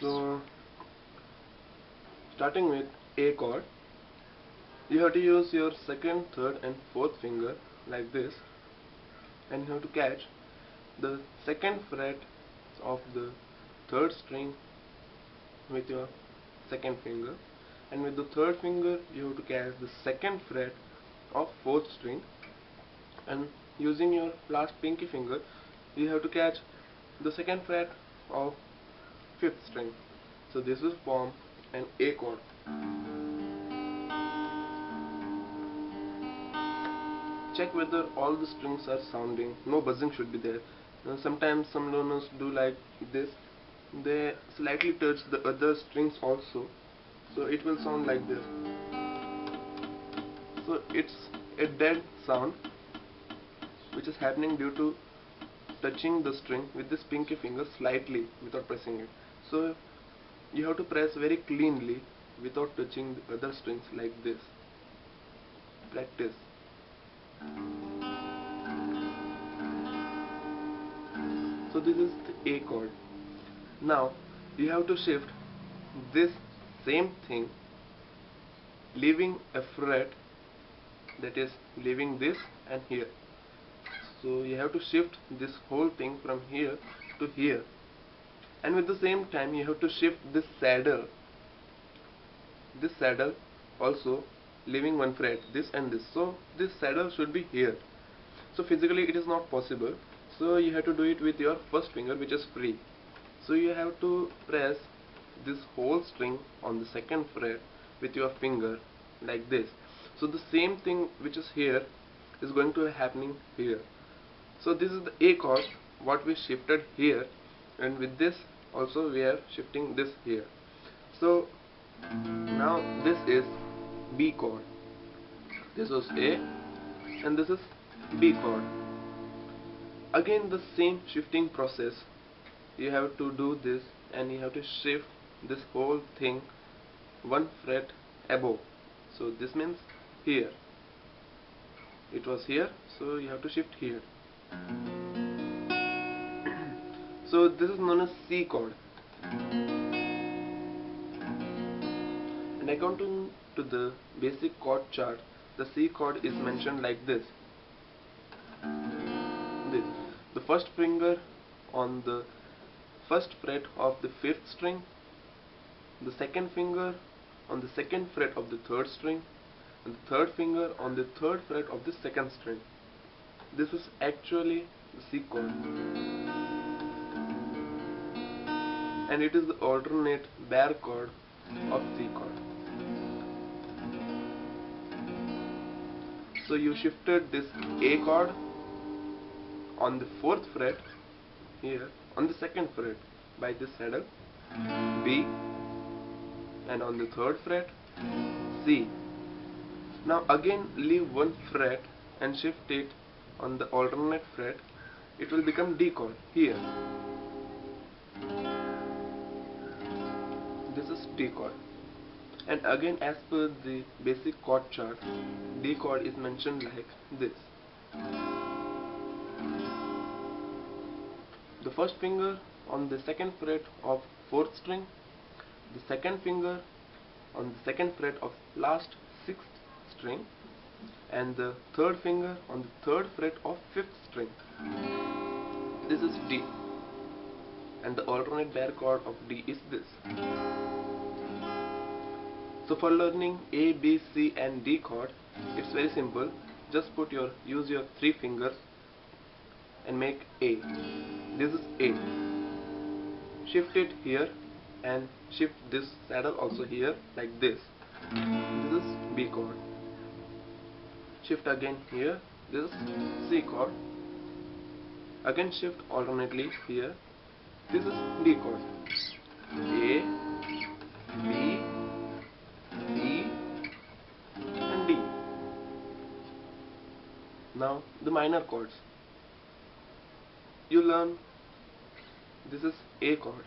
So starting with A chord, you have to use your second, third and fourth finger like this, and you have to catch the second fret of the third string with your second finger, and with the third finger you have to catch the second fret of fourth string, and using your last pinky finger you have to catch the second fret of fifth string. So this will form an A chord. Check whether all the strings are sounding, no buzzing should be there. Sometimes some learners do like this, they slightly touch the other strings also, so it will sound like this. So it's a dead sound which is happening due to touching the string with this pinky finger slightly without pressing it. So you have to press very cleanly without touching the other strings like this. Practice. So this is the A chord. Now you have to shift this same thing, leaving a fret, that is leaving this and here. So you have to shift this whole thing from here to here, and with the same time you have to shift this saddle also, leaving one fret, this and this. So this saddle should be here. So physically it is not possible, so you have to do it with your first finger, which is free. So you have to press this whole string on the second fret with your finger like this. So the same thing which is here is going to be happening here. So this is the A chord what we shifted here, and with this also we are shifting this here. So now this is B chord. This was A and this is B chord. Again the same shifting process. You have to do this, and you have to shift this whole thing one fret above. So this means here. It was here, so you have to shift here. So this is known as C chord. And according to the basic chord chart, the C chord is mentioned like this. The first finger on the first fret of the fifth string, the second finger on the second fret of the third string, and the third finger on the third fret of the second string. This is actually the C chord, and it is the alternate bare chord of C chord. So you shifted this A chord on the fourth fret here on the second fret by this saddle, B, and on the third fret C. Now again leave one fret and shift it on the alternate fret. It will become D chord here. This is D chord. And again, as per the basic chord chart, D chord is mentioned like this. The first finger on the second fret of fourth string, the second finger on the second fret of last sixth string, and the third finger on the third fret of fifth string. This is D, and the alternate bare chord of D is this. So for learning A, B, C and D chord, it's very simple. Just use your three fingers and make A. This is A. Shift it here and shift this saddle also here like this. This is B chord. Shift again here. This is C chord. Again shift alternately here. This is D chord. A, B, D and D. Now the minor chords. You learn this is A chord.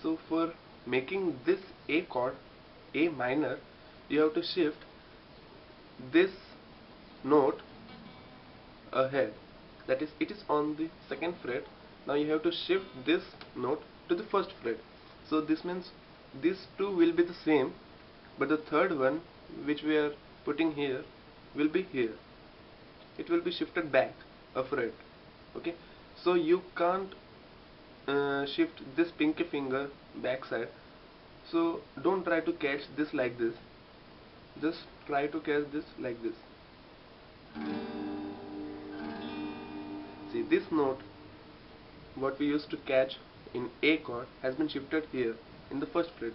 So for making this A chord, A minor, you have to shift this note ahead. That is, it is on the second fret. Now you have to shift this note to the first fret. So this means these two will be the same, but the third one which we are putting here will be here. It will be shifted back a fret. Okay, so you can't shift this pinky finger backside. So don't try to catch this like this. Just try to catch this like this. See, this note what we used to catch in A chord has been shifted here in the first fret.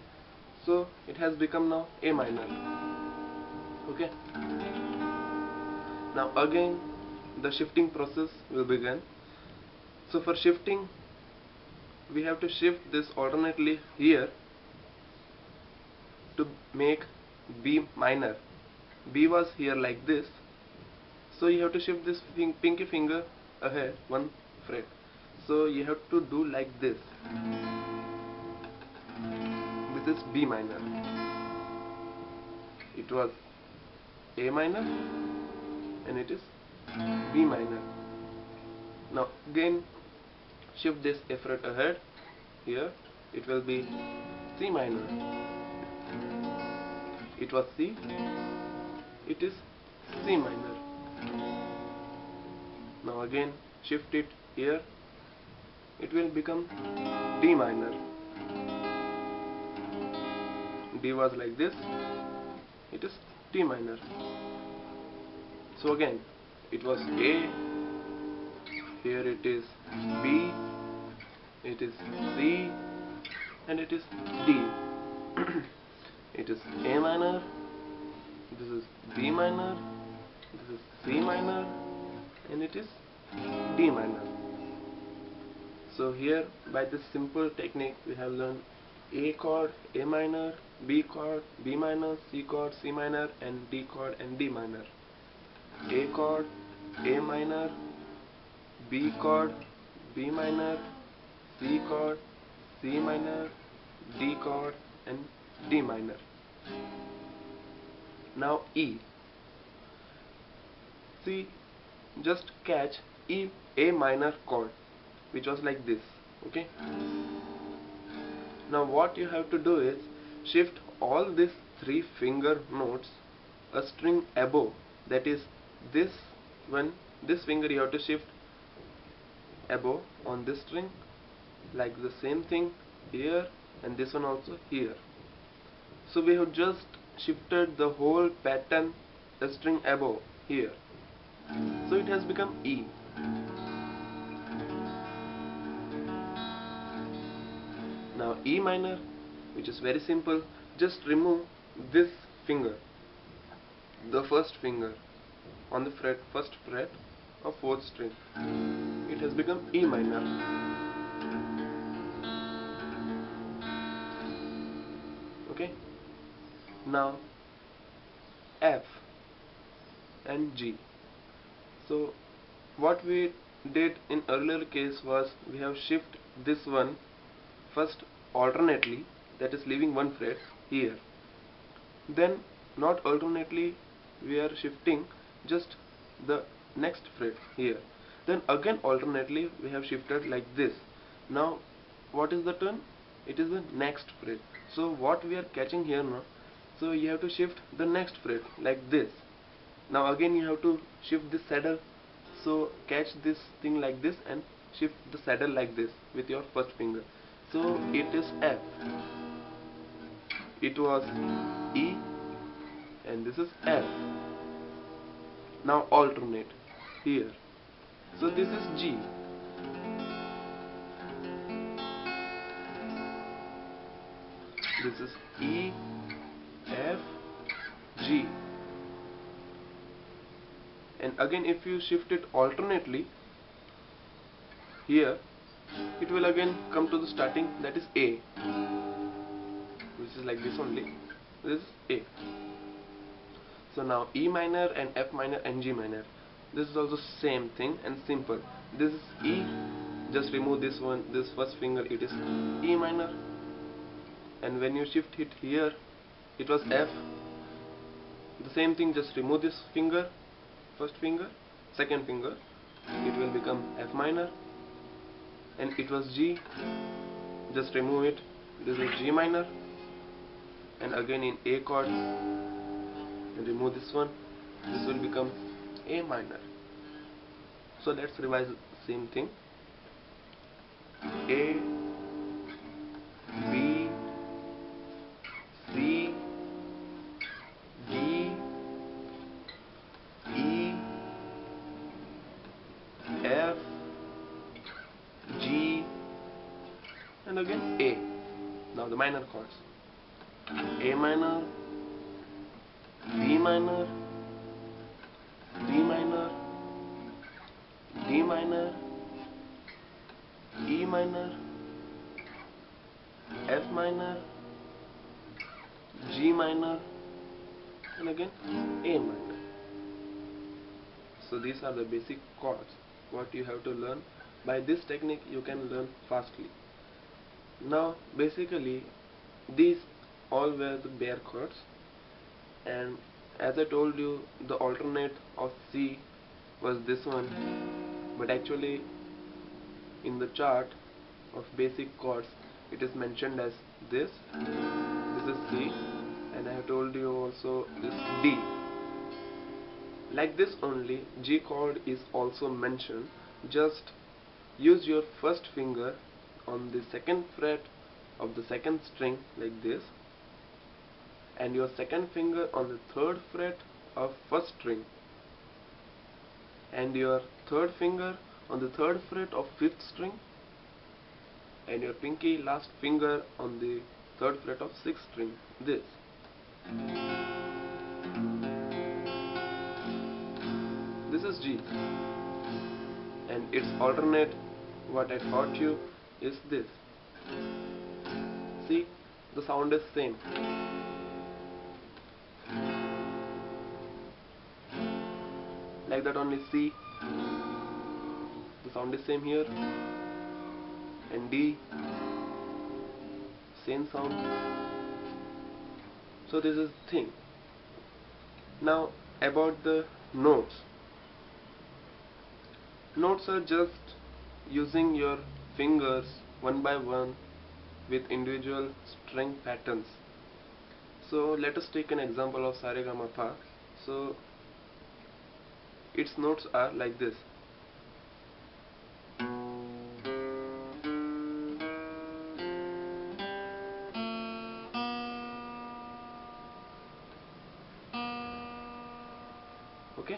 So it has become now A minor. Okay. Now again the shifting process will begin. So for shifting we have to shift this alternately here to make B minor. B was here like this, so you have to shift this pinky finger ahead one fret. So you have to do like this. This is B minor. It was A minor and it is B minor. Now again shift this A fret ahead. Here it will be C minor. It was C. It is C minor. Now again shift it here. It will become D minor. D was like this. It is D minor. So again it was A. Here it is B. It is C. And it is D. It is A minor. This is B minor. This is C minor. And it is D minor. So here by this simple technique we have learned A chord, A minor, B chord, B minor, C chord, C minor, and D chord and D minor. A chord, A minor, B chord, B minor, C chord, C minor, D chord and D minor. Now E. See, just catch E, A minor chord, which was like this. Okay. Now what you have to do is shift all these three finger notes a string above. That is this one. This finger you have to shift above on this string, like the same thing here, and this one also here. So we have just shifted the whole pattern a string above here. So it has become E. Now E minor, which is very simple, just remove this finger, the first finger on the first fret of fourth string. It has become E minor. Okay. Now F and G. So what we did in earlier case was we have shift this one first alternately, that is leaving one fret here. Then not alternately we are shifting just the next fret here. Then again alternately we have shifted like this. Now what is the turn? It is the next fret. So what we are catching here now, so you have to shift the next fret like this. Now again you have to shift this saddle. So catch this thing like this and shift the saddle like this with your first finger. So it is F. It was E and this is F. Now alternate here. So this is G. This is E, F, G. And again if you shift it alternately here, it will again come to the starting, that is A, which is like this only. This is A. So now E minor and F minor and G minor. This is also same thing and simple. This is E. Just remove this one, this first finger. It is E minor. And when you shift it here, it was F. The same thing. Just remove this finger, first finger, second finger. It will become F minor. And it was G. just remove it. This is G minor, and again in A chord, and remove this one. This will become A minor. So let's revise same thing. A, B, C, D, E, F, G, and again A. Now the minor chords. A minor, B minor, D minor, D minor, E minor, F minor, G minor, and again A minor. So these are the basic chords what you have to learn. By this technique you can learn fastly. Now basically these all were the bare chords, and as I told you, the alternate of C was this one, but actually in the chart of basic chords it is mentioned as this. This is C, and I have told you also this D. Like this only G chord is also mentioned. Just use your first finger on the second fret of the second string like this, and your second finger on the third fret of first string, and your third finger on the third fret of fifth string, and your pinky last finger on the third fret of sixth string. This. This is G, and its alternate what I taught you is this. See, the sound is same. Like that only C, the sound is same here, and D, same sound. So this is the thing. Now about the notes. Notes are just using your fingers one by one with individual string patterns. So let us take an example of Sa Re Ga Ma Pa. So its notes are like this. Okay?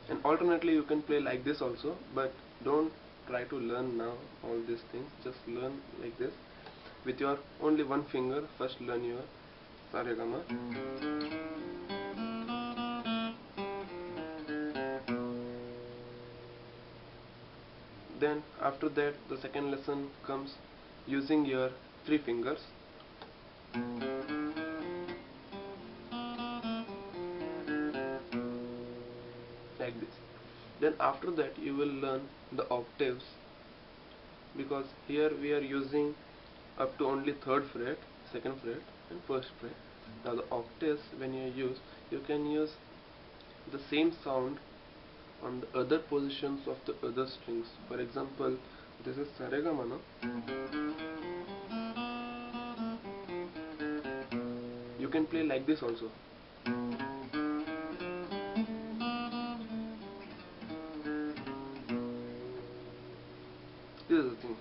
And alternately you can play like this also, but don't try to learn now all these things. Just learn like this with your only one finger. First learn your Sa Re Ga Ma. Then after that the second lesson comes using your three fingers. Like this. Then after that you will learn the octaves, because here we are using up to only third fret, second fret and first fret. Now the octaves, when you can use the same sound on the other positions of the other strings. For example, this is Sa Re Ga Ma, no? You can play like this also. This is the thing.